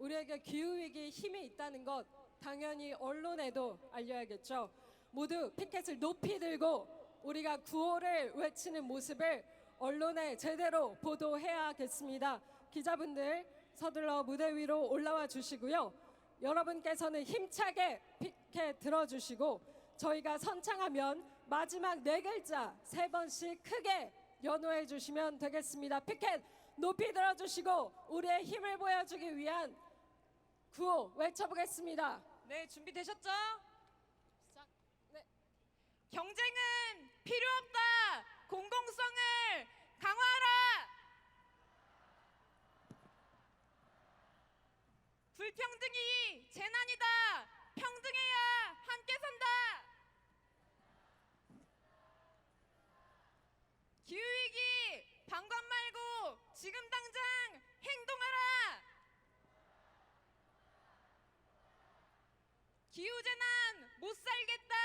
우리에게 기후위기에 힘이 있다는 것 당연히 언론에도 알려야겠죠. 모두 피켓을 높이 들고 우리가 구호를 외치는 모습을 언론에 제대로 보도해야겠습니다. 기자분들 서둘러 무대 위로 올라와 주시고요. 여러분께서는 힘차게 피켓 들어주시고 저희가 선창하면 마지막 4글자 3번씩 크게 연호해 주시면 되겠습니다. 피켓 높이 들어주시고 우리의 힘을 보여주기 위한 구호 외쳐보겠습니다. 네, 준비되셨죠? 시작. 네. 경쟁은 필요 없다. 공공성을 강화하라. 불평등이 재난이다. 평등해야 함께 산다. 기후위기 방관 말고 지금 당장 행동하라. 기후재난 못 살겠다.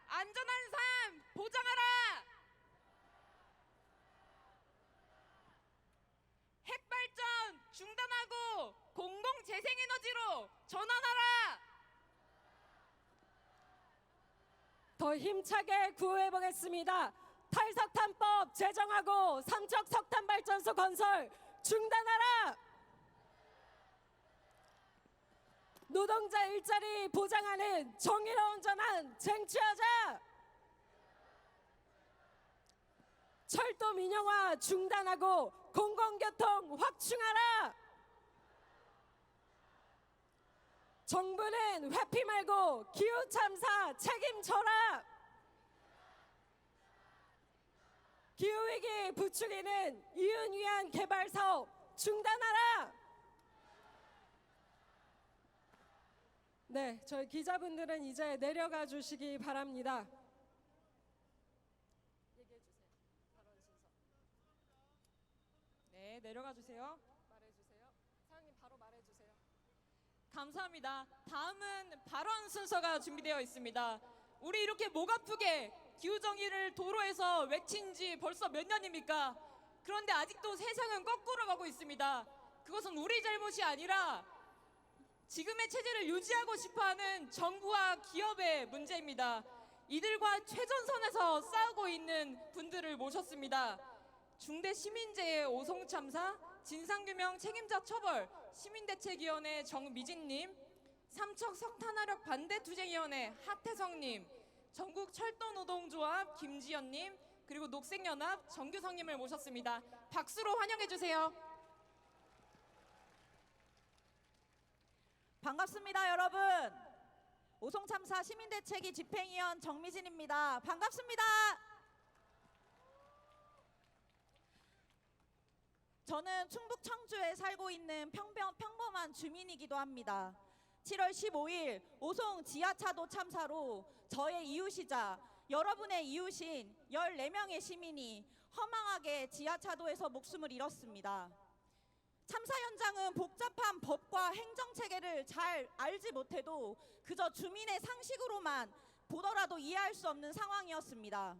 안전한 삶 보장하라. 핵발전 중단하고 공공재생에너지로 전환하라. 더 힘차게 구호해보겠습니다. 탈석탄법 제정하고 삼척 석탄발전소 건설 중단하라. 노동자 일자리 보장하는 정의로운 전환 쟁취하자. 철도 민영화 중단하고 공공교통 확충하라. 정부는 회피 말고 기후 참사 책임져라. 기후위기 부추기는 이윤 위한 개발 사업 중단하라. 네, 저희 기자분들은 이제 내려가 주시기 바랍니다. 얘기해 주세요. 발언 순서. 네, 내려가 주세요. 말해 주세요. 사장님 바로 말해 주세요. 감사합니다. 다음은 발언 순서가 준비되어 있습니다. 우리 이렇게 목 아프게 기후정의를 도로에서 외친 지 벌써 몇 년입니까? 그런데 아직도 세상은 거꾸로 가고 있습니다. 그것은 우리 잘못이 아니라 지금의 체제를 유지하고 싶어하는 정부와 기업의 문제입니다. 이들과 최전선에서 싸우고 있는 분들을 모셨습니다. 중대시민재해 오송참사 진상규명 책임자 처벌 시민대책위원회 정미진님, 삼척 석탄화력 반대투쟁위원회 하태성님, 전국철도노동조합 김지연님, 그리고 녹색연합 정규성님을 모셨습니다. 박수로 환영해 주세요. 반갑습니다, 여러분. 오송참사 시민대책위 집행위원 정미진입니다. 반갑습니다. 저는 충북 청주에 살고 있는 평범한 주민이기도 합니다. 7월 15일 오송 지하차도 참사로 저의 이웃이자 여러분의 이웃인 14명의 시민이 허망하게 지하차도에서 목숨을 잃었습니다. 참사 현장은 복잡한 법과 행정체계를 잘 알지 못해도 그저 주민의 상식으로만 보더라도 이해할 수 없는 상황이었습니다.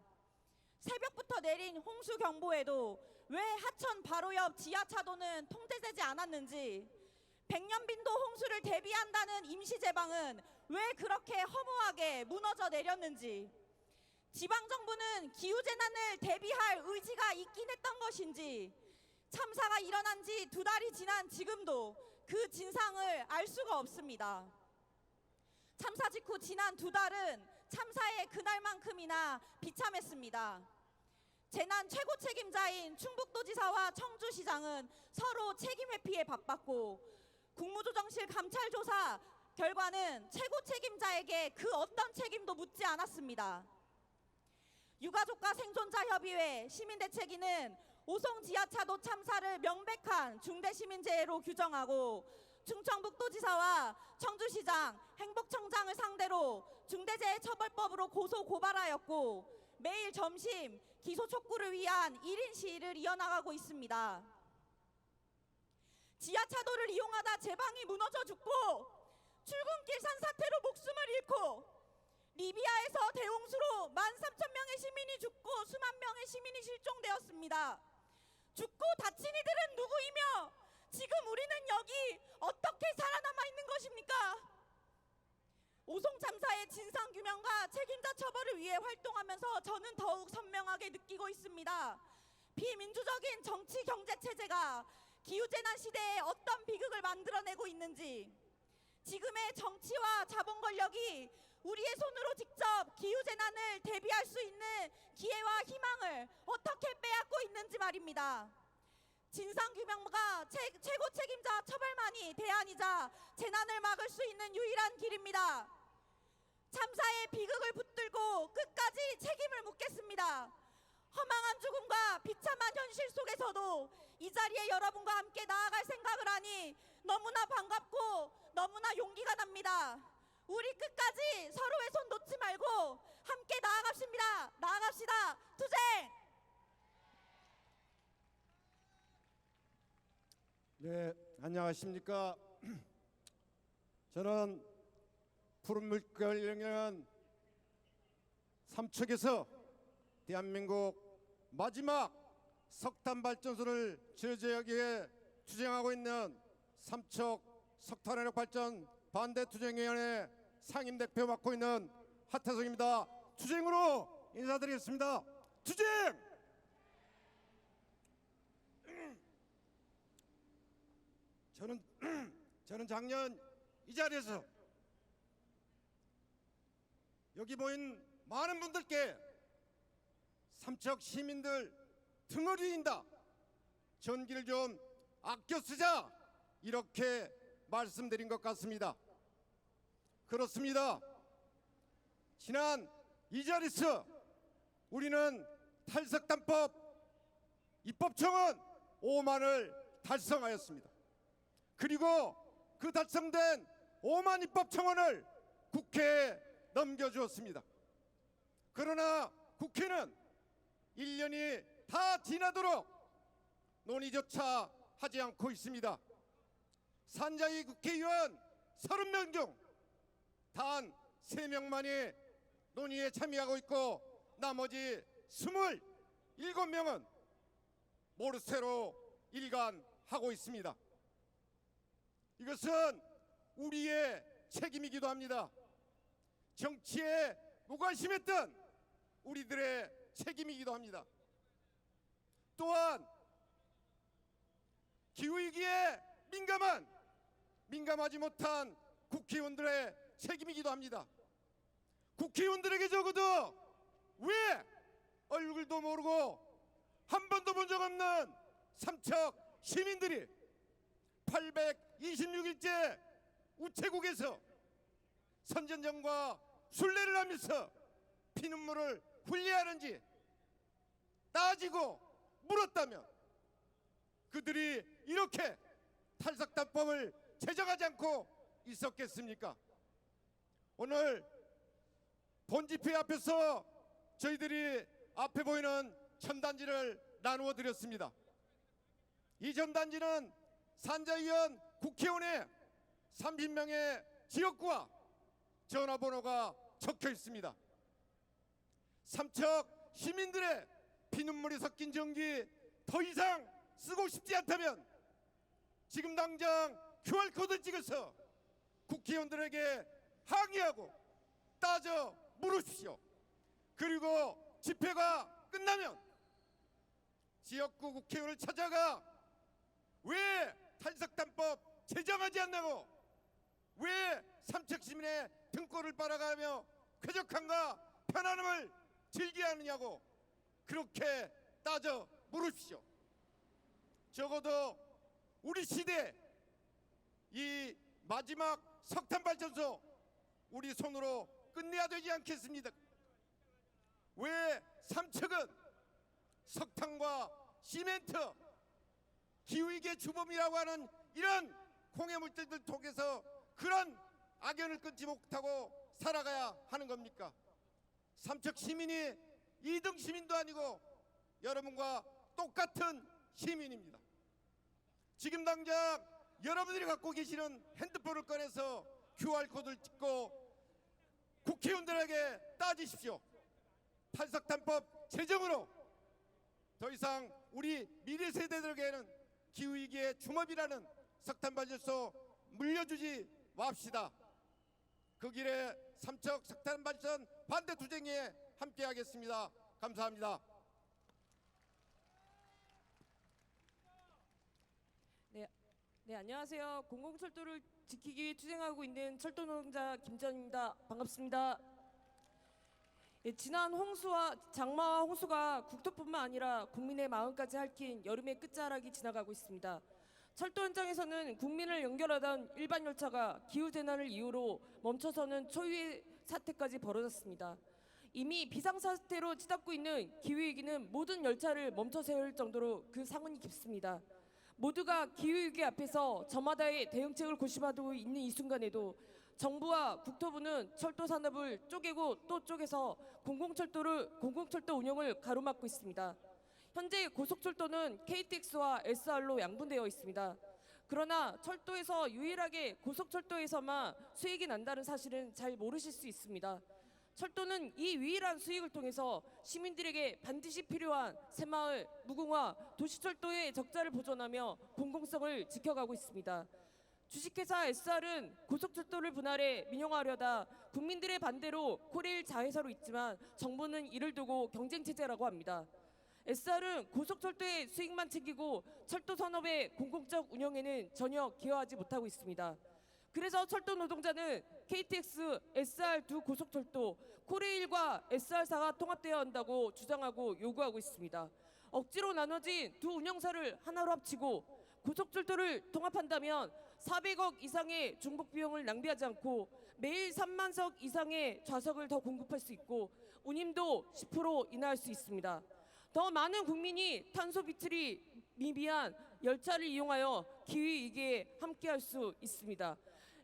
새벽부터 내린 홍수경보에도 왜 하천 바로 옆 지하차도는 통제되지 않았는지, 백년빈도 홍수를 대비한다는 임시제방은 왜 그렇게 허무하게 무너져 내렸는지, 지방정부는 기후재난을 대비할 의지가 있긴 했던 것인지, 참사가 일어난 지 2달이 지난 지금도 그 진상을 알 수가 없습니다. 참사 직후 지난 2달은 참사의 그날만큼이나 비참했습니다. 재난 최고 책임자인 충북도지사와 청주시장은 서로 책임 회피에 바빴고, 국무조정실 감찰조사 결과는 최고 책임자에게 그 어떤 책임도 묻지 않았습니다. 유가족과 생존자협의회 시민대책위는 오송 지하차도 참사를 명백한 중대시민재해로 규정하고, 충청북도지사와 청주시장, 행복청장을 상대로 중대재해처벌법으로 고소 고발하였고, 매일 점심 기소 촉구를 위한 1인 시위를 이어나가고 있습니다. 지하차도를 이용하다 제방이 무너져 죽고, 출근길 산사태로 목숨을 잃고, 리비아에서 대홍수로 13,000명의 시민이 죽고 수만 명의 시민이 실종되었습니다. 죽고 다친 이들은 누구이며 지금 우리는 여기 어떻게 살아남았습니까? 진상규명과 책임자 처벌을 위해 활동하면서 저는 더욱 선명하게 느끼고 있습니다. 비민주적인 정치 경제 체제가 기후재난 시대에 어떤 비극을 만들어내고 있는지, 지금의 정치와 자본 권력이 우리의 손으로 직접 기후재난을 대비할 수 있는 기회와 희망을 어떻게 빼앗고 있는지 말입니다. 진상규명과 최고 책임자 처벌만이 대안이자 재난을 막을 수 있는 유일한 길입니다. 참사의 비극을 붙들고 끝까지 책임을 묻겠습니다. 허망한 죽음과 비참한 현실 속에서도 이 자리에 여러분과 함께 나아갈 생각을 하니 너무나 반갑고 너무나 용기가 납니다. 우리 끝까지 서로의 손 놓지 말고 함께 나아갑시다. 나아갑시다. 투쟁! 네, 안녕하십니까. 저는 푸른 물결을 영향한 삼척에서 대한민국 마지막 석탄 발전소를 저지하기에 투쟁하고 있는 삼척 석탄화력 발전 반대 투쟁위원회 상임대표 맡고 있는 하태성입니다. 투쟁으로 인사드리겠습니다. 투쟁! 저는 작년 이 자리에서 여기 모인 많은 분들께 삼척 시민들 등을 휘인다, 전기를 좀 아껴 쓰자, 이렇게 말씀드린 것 같습니다. 그렇습니다. 지난 이 자리에서 우리는 탈석탄법 입법청원 5만을 달성하였습니다. 그리고 그 달성된 5만 입법청원을 국회에 넘겨주었습니다. 그러나 국회는 1년이 다 지나도록 논의조차 하지 않고 있습니다. 산자위 국회의원 30명 중 단 3명만이 논의에 참여하고 있고 나머지 27명은 모르쇠로 일관하고 있습니다. 이것은 우리의 책임이기도 합니다. 정치에 무관심했던 우리들의 책임이기도 합니다. 또한 기후위기에 민감하지 못한 국회의원들의 책임이기도 합니다. 국회의원들에게 적어도 왜 얼굴도 모르고 한 번도 본 적 없는 삼척 시민들이 826일째 우체국에서 선전전과 순례를 하면서 피눈물을 흘려야 하는지 따지고 물었다면 그들이 이렇게 탈석탄법을 제정하지 않고 있었겠습니까? 오늘 본집회 앞에서 저희들이 앞에 보이는 전단지를 나누어 드렸습니다. 이 전단지는 산자위원 국회의원의 30명의 지역구와 전화번호가 적혀 있습니다. 삼척 시민들의 피눈물이 섞인 전기 더 이상 쓰고 싶지 않다면 지금 당장 QR코드 찍어서 국회의원들에게 항의하고 따져 물으십시오. 그리고 집회가 끝나면 지역구 국회의원을 찾아가 왜 탈석탄법 제정하지 않냐고, 왜 삼척 시민의 등골을 빨아가며 쾌적함과 편안함을 즐겨야 하느냐고 그렇게 따져 물으십시오. 적어도 우리 시대 이 마지막 석탄 발전소 우리 손으로 끝내야 되지 않겠습니까? 왜 삼척은 석탄과 시멘트, 기후위기의 주범이라고 하는 이런 공해 물질들 통해서 그런 악연을 끊지 못하고 살아가야 하는 겁니까? 삼척 시민이 2등 시민도 아니고 여러분과 똑같은 시민입니다. 지금 당장 여러분들이 갖고 계시는 핸드폰을 꺼내서 QR코드를 찍고 국회의원들에게 따지십시오. 탈석탄법 제정으로 더 이상 우리 미래 세대들에게는 기후위기의 주범이라는 석탄발전소 물려주지 맙시다. 그 길에 삼척 석탄 발전 반대 투쟁에 함께하겠습니다. 감사합니다. 네, 안녕하세요. 공공철도를 지키기 위해 투쟁하고 있는 철도 노동자 김전입니다. 반갑습니다. 예, 지난 장마와 홍수가 국토뿐만 아니라 국민의 마음까지 핥힌 여름의 끝자락이 지나가고 있습니다. 철도 현장에서는 국민을 연결하던 일반 열차가 기후재난을 이유로 멈춰서는 초유의 사태까지 벌어졌습니다. 이미 비상사태로 치닫고 있는 기후위기는 모든 열차를 멈춰 세울 정도로 그 상흔이 깊습니다. 모두가 기후위기 앞에서 저마다의 대응책을 고심하고 있는 이 순간에도 정부와 국토부는 철도 산업을 쪼개고 또 쪼개서 공공철도 운영을 가로막고 있습니다. 현재 고속철도는 KTX와 SR로 양분되어 있습니다. 그러나 철도에서 유일하게 고속철도에서만 수익이 난다는 사실은 잘 모르실 수 있습니다. 철도는 이 유일한 수익을 통해서 시민들에게 반드시 필요한 새마을, 무궁화, 도시철도의 적자를 보존하며 공공성을 지켜가고 있습니다. 주식회사 SR은 고속철도를 분할해 민영화하려다 국민들의 반대로 코레일 자회사로 있지만 정부는 이를 두고 경쟁체제라고 합니다. SR은 고속철도의 수익만 챙기고 철도 산업의 공공적 운영에는 전혀 기여하지 못하고 있습니다. 그래서 철도 노동자는 KTX, SR 두 고속철도, 코레일과 SR사가 통합되어야 한다고 주장하고 요구하고 있습니다. 억지로 나눠진 두 운영사를 하나로 합치고 고속철도를 통합한다면 400억 이상의 중복 비용을 낭비하지 않고 매일 3만석 이상의 좌석을 더 공급할 수 있고 운임도 10% 인하할 수 있습니다. 더 많은 국민이 탄소 비틀이 미비한 열차를 이용하여 기후위기에 함께할 수 있습니다.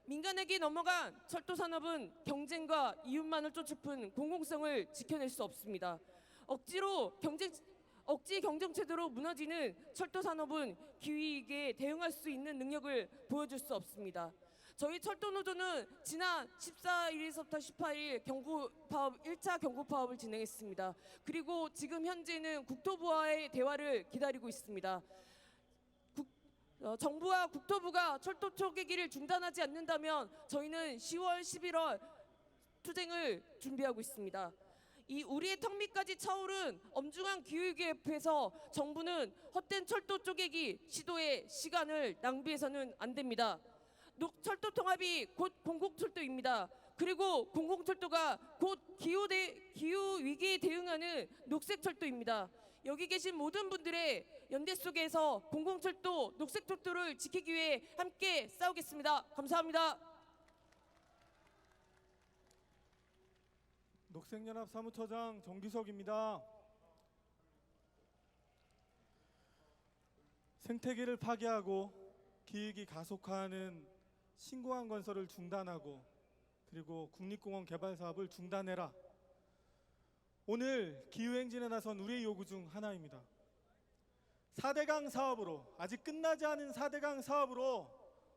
민간에게 넘어간 철도 산업은 경쟁과 이윤만을 쫓아픈 공공성을 지켜낼 수 없습니다. 억지 경쟁체제로 무너지는 철도 산업은 기후위기에 대응할 수 있는 능력을 보여줄 수 없습니다. 저희 철도노조는 지난 14일에서부터 18일 1차 경고 파업을 진행했습니다. 그리고 지금 현재는 국토부와의 대화를 기다리고 있습니다. 정부와 국토부가 철도 쪼개기를 중단하지 않는다면 저희는 10월, 11월 투쟁을 준비하고 있습니다. 이 우리의 턱 밑까지 차오른 엄중한 기후위기 앞에서 정부는 헛된 철도 쪼개기 시도에 시간을 낭비해서는 안 됩니다. 철도 통합이 곧 공공철도입니다. 그리고 공공철도가 곧 기후위기에 대응하는 녹색철도입니다. 여기 계신 모든 분들의 연대 속에서 공공철도, 녹색철도를 지키기 위해 함께 싸우겠습니다. 감사합니다. 녹색연합 사무처장 정기석입니다. 생태계를 파괴하고 기후위기 가속화하는 신공항 건설을 중단하고 그리고 국립공원 개발 사업을 중단해라. 오늘 기후행진에 나선 우리의 요구 중 하나입니다. 4대강 사업으로, 아직 끝나지 않은 4대강 사업으로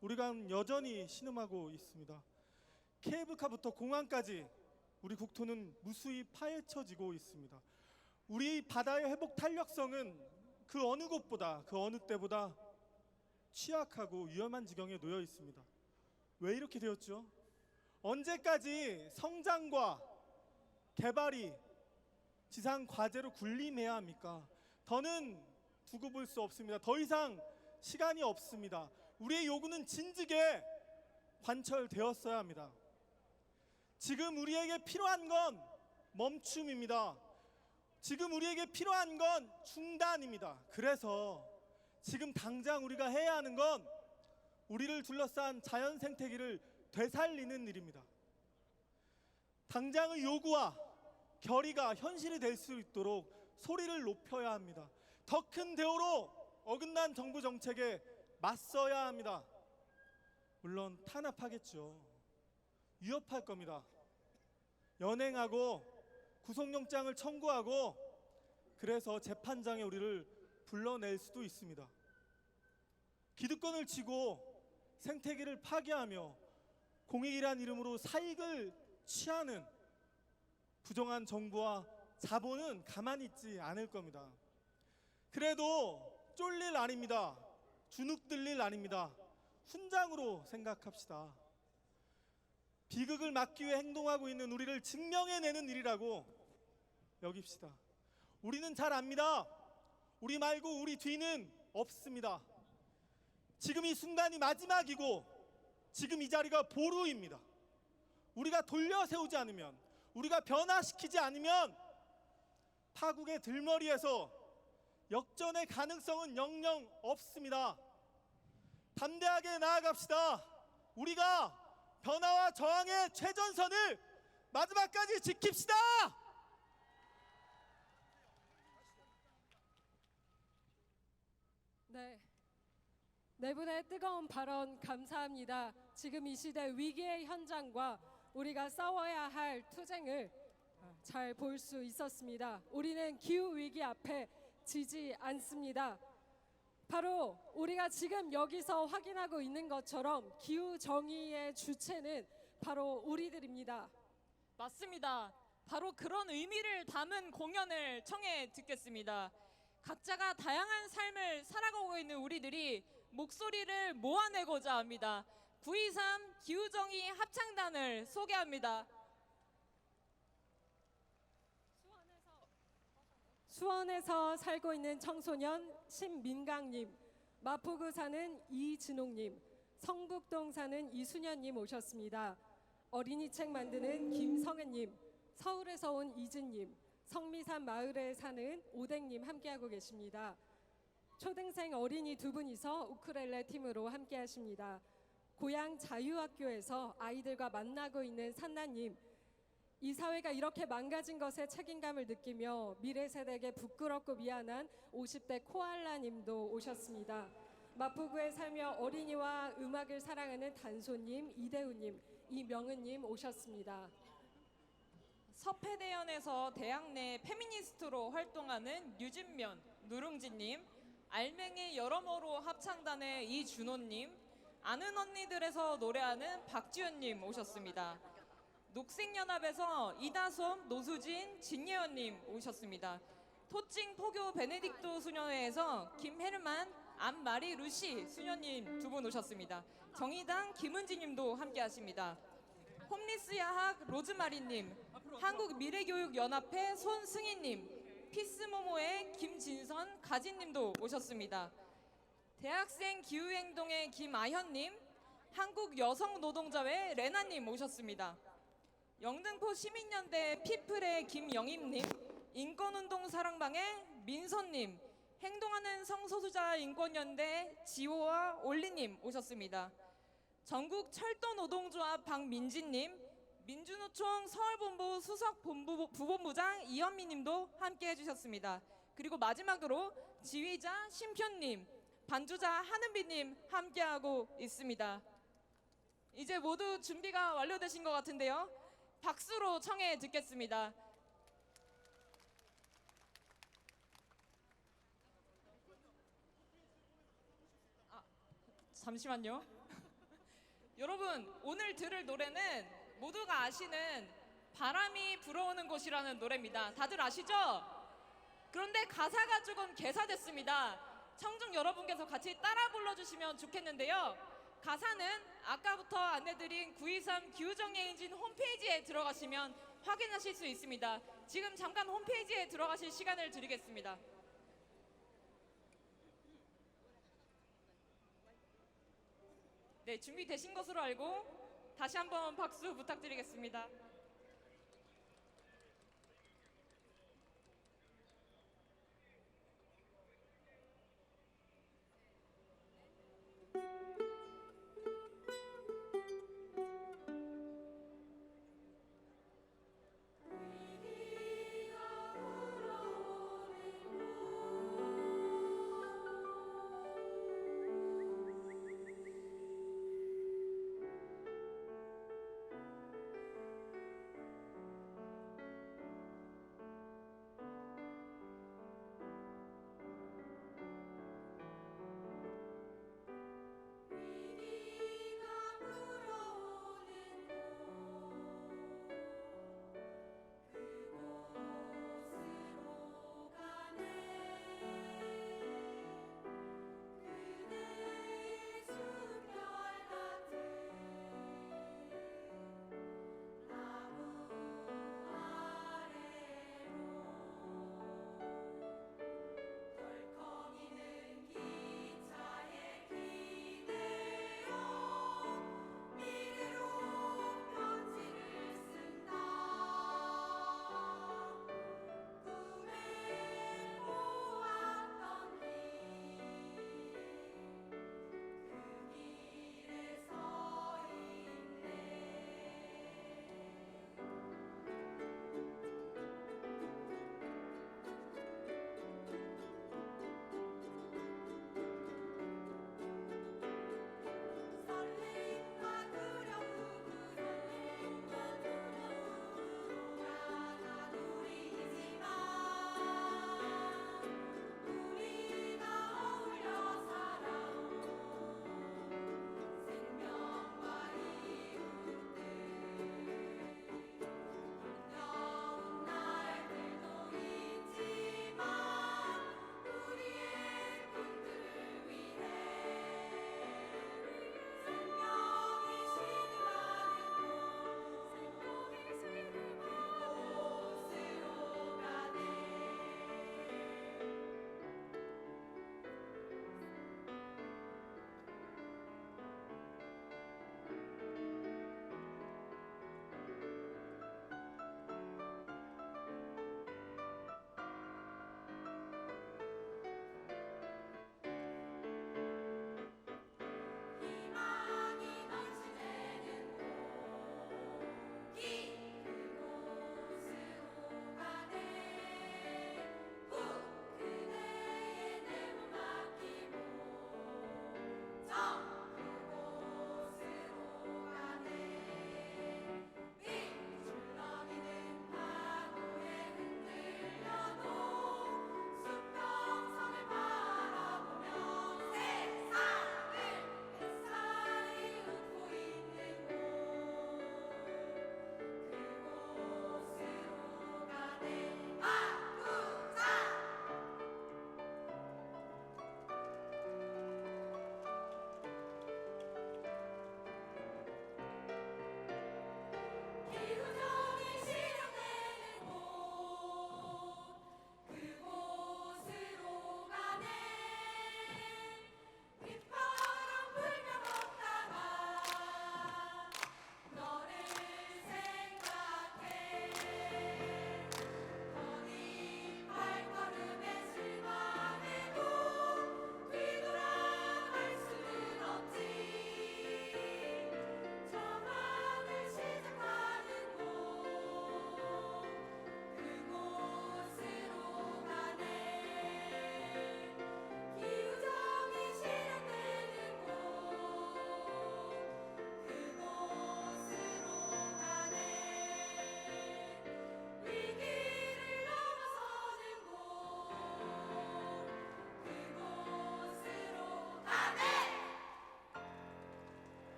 우리가 여전히 신음하고 있습니다. 케이블카부터 공항까지 우리 국토는 무수히 파헤쳐지고 있습니다. 우리 바다의 회복 탄력성은 그 어느 곳보다, 그 어느 때보다 취약하고 위험한 지경에 놓여 있습니다. 왜 이렇게 되었죠? 언제까지 성장과 개발이 지상 과제로 군림해야 합니까? 더는 두고 볼 수 없습니다. 더 이상 시간이 없습니다. 우리의 요구는 진즉에 관철되었어야 합니다. 지금 우리에게 필요한 건 멈춤입니다. 지금 우리에게 필요한 건 중단입니다. 그래서 지금 당장 우리가 해야 하는 건 우리를 둘러싼 자연 생태계를 되살리는 일입니다. 당장의 요구와 결의가 현실이 될 수 있도록 소리를 높여야 합니다. 더 큰 대우로 어긋난 정부 정책에 맞서야 합니다. 물론 탄압하겠죠. 위협할 겁니다. 연행하고 구속영장을 청구하고 그래서 재판장에 우리를 불러낼 수도 있습니다. 기득권을 치고 생태계를 파괴하며 공익이란 이름으로 사익을 취하는 부정한 정부와 자본은 가만히 있지 않을 겁니다. 그래도 쫄릴 일 아닙니다. 주눅들 일 아닙니다. 훈장으로 생각합시다. 비극을 막기 위해 행동하고 있는 우리를 증명해내는 일이라고 여깁시다. 우리는 잘 압니다. 우리 말고 우리 뒤는 없습니다. 지금 이 순간이 마지막이고 지금 이 자리가 보루입니다. 우리가 돌려 세우지 않으면, 우리가 변화시키지 않으면 파국의 들머리에서 역전의 가능성은 영영 없습니다. 담대하게 나아갑시다. 우리가 변화와 저항의 최전선을 마지막까지 지킵시다. 네. 네 분의 뜨거운 발언 감사합니다. 지금 이 시대 위기의 현장과 우리가 싸워야 할 투쟁을 잘 볼 수 있었습니다. 우리는 기후 위기 앞에 지지 않습니다. 바로 우리가 지금 여기서 확인하고 있는 것처럼 기후 정의의 주체는 바로 우리들입니다. 맞습니다. 바로 그런 의미를 담은 공연을 청해 듣겠습니다. 각자가 다양한 삶을 살아가고 있는 우리들이 목소리를 모아내고자 합니다. 923 기후정의 합창단을 소개합니다. 수원에서 살고 있는 청소년 신민강님, 마포구 사는 이진옥님, 성북동 사는 이순현님 오셨습니다. 어린이 책 만드는 김성은님, 서울에서 온 이진님, 성미산 마을에 사는 오댕님 함께하고 계십니다. 초등생 어린이 두 분이서 우쿨렐레 팀으로 함께하십니다. 고향 자유학교에서 아이들과 만나고 있는 산나님, 이 사회가 이렇게 망가진 것에 책임감을 느끼며 미래 세대에게 부끄럽고 미안한 50대 코알라님도 오셨습니다. 마포구에 살며 어린이와 음악을 사랑하는 단소님, 이대우님, 이명은님 오셨습니다. 서패대연에서 대학 내 페미니스트로 활동하는 류진면, 누룽지님, 알맹이 여러모로 합창단의 이준호님, 아는 언니들에서 노래하는 박지현님 오셨습니다. 녹색연합에서 이다솜, 노수진, 진예원님 오셨습니다. 토칭 포교 베네딕토 수녀회에서 김헤르만, 안마리 루시 수녀님 두 분 오셨습니다. 정의당 김은지님도 함께하십니다. 홈리스 야학 로즈마리님, 한국미래교육연합회 손승희님, 피스모모의 김진선, 가진님도 오셨습니다. 대학생 기후행동의 김아현님, 한국여성노동자회 레나님 오셨습니다. 영등포 시민연대 피플의 김영임님, 인권운동 사랑방의 민선님, 행동하는 성소수자 인권연대 지호와 올리님 오셨습니다. 전국 철도노동조합 박민지님, 민주노총 서울본부 수석부본부장 이현미님도 함께 해주셨습니다. 그리고 마지막으로 지휘자 심표님, 반주자 하는비님 함께하고 있습니다. 이제 모두 준비가 완료되신 것 같은데요. 박수로 청해 듣겠습니다. 잠시만요. 여러분, 오늘 들을 노래는 모두가 아시는 바람이 불어오는 곳이라는 노래입니다. 다들 아시죠? 그런데 가사가 조금 개사됐습니다. 청중 여러분께서 같이 따라 불러주시면 좋겠는데요. 가사는 아까부터 안내드린 923 기후정의 엔진 홈페이지에 들어가시면 확인하실 수 있습니다. 지금 잠깐 홈페이지에 들어가실 시간을 드리겠습니다. 네, 준비되신 것으로 알고 다시 한번 박수 부탁드리겠습니다.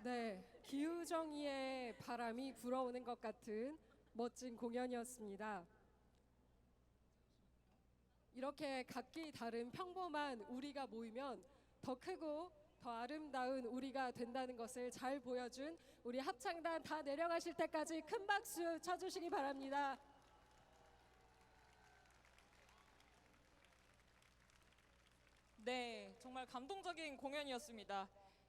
네, 기우정의의 바람이 불어오는 것 같은 멋진 공연이었습니다. 이렇게 각기 다른 평범한 우리가 모이면 더 크고 더 아름다운 우리가 된다는 것을 잘 보여준 우리 합창단 다 내려가실 때까지 큰 박수 쳐주시기 바랍니다. 네, 정말 감동적인 공연이었습니다.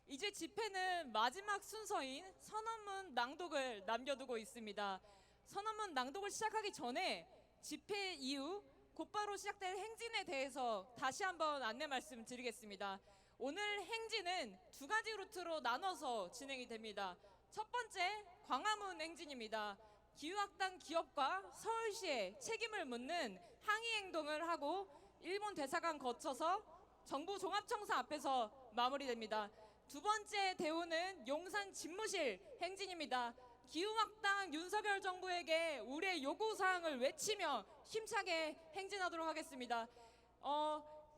이제 집회는 마지막 순서인 선언문 낭독을 남겨두고 있습니다. 선언문 낭독을 시작하기 전에 집회 이후 곧바로 시작될 행진에 대해서 다시 한번 안내 말씀드리겠습니다. 오늘 행진은 두 가지 루트로 나눠서 진행이 됩니다. 첫 번째, 광화문 행진입니다. 기후학당 기업과 서울시에 책임을 묻는 항의 행동을 하고 일본 대사관 거쳐서 정부 종합청사 앞에서 마무리됩니다. 두 번째 대우는 용산 집무실 행진입니다. 기후학당 윤석열 정부에게 우리의 요구사항을 외치며 힘차게 행진하도록 하겠습니다.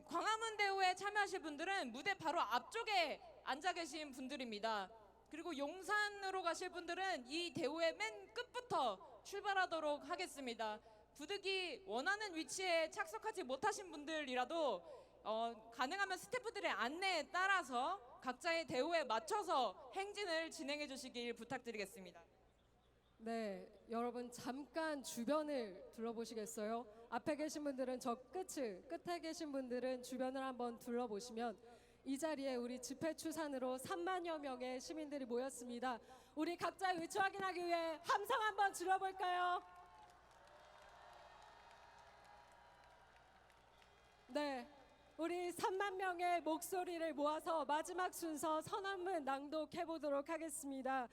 광화문 대우에 참여하실 분들은 무대 바로 앞쪽에 앉아 계신 분들입니다. 그리고 용산으로 가실 분들은 이 대우의 맨 끝부터 출발하도록 하겠습니다. 부득이 원하는 위치에 착석하지 못하신 분들이라도 가능하면 스태프들의 안내에 따라서 각자의 대우에 맞춰서 행진을 진행해 주시길 부탁드리겠습니다. 네, 여러분 잠깐 주변을 둘러보시겠어요? 앞에 계신 분들은 저 끝에 계신 분들은 주변을 한번 둘러보시면 이 자리에 우리 집회 추산으로 3만여 명의 시민들이 모였습니다. 우리 각자의 위치 확인하기 위해 함성 한번 질러볼까요? 네, 우리 3만 명의 목소리를 모아서 마지막 순서 선언문 낭독해 보도록 하겠습니다.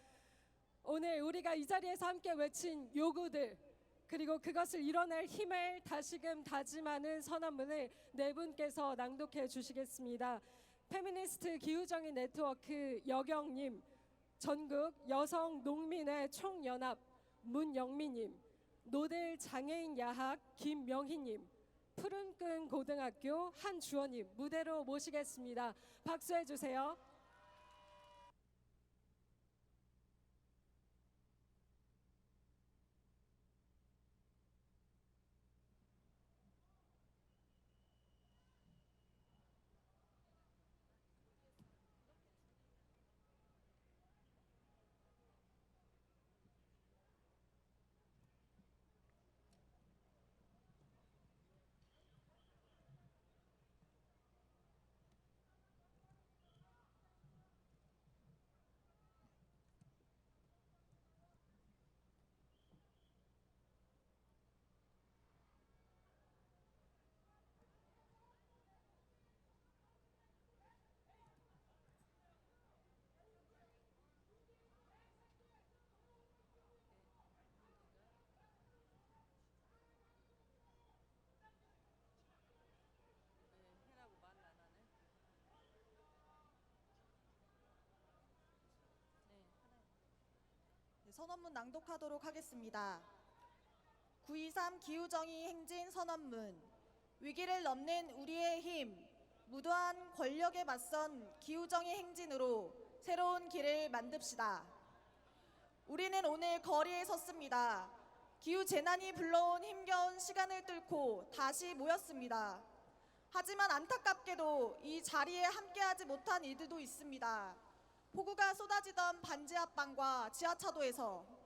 오늘 우리가 이 자리에서 함께 외친 요구들 그리고 그것을 이뤄낼 힘을 다시금 다짐하는 선언문을 네 분께서 낭독해 주시겠습니다. 페미니스트 기후정의 네트워크 여경님, 전국 여성 농민의 총연합 문영미님, 노들 장애인 야학 김명희님, 푸른끈 고등학교 한주원님 무대로 모시겠습니다. 박수해 주세요. 선언문 낭독하도록 하겠습니다. 9.23 기후정의 행진 선언문. 위기를 넘는 우리의 힘, 무도한 권력에 맞선 기후정의 행진으로 새로운 길을 만듭시다. 우리는 오늘 거리에 섰습니다. 기후재난이 불러온 힘겨운 시간을 뚫고 다시 모였습니다. 하지만 안타깝게도 이 자리에 함께하지 못한 이들도 있습니다. 폭우가 쏟아지던 반지하방과 지하차도에서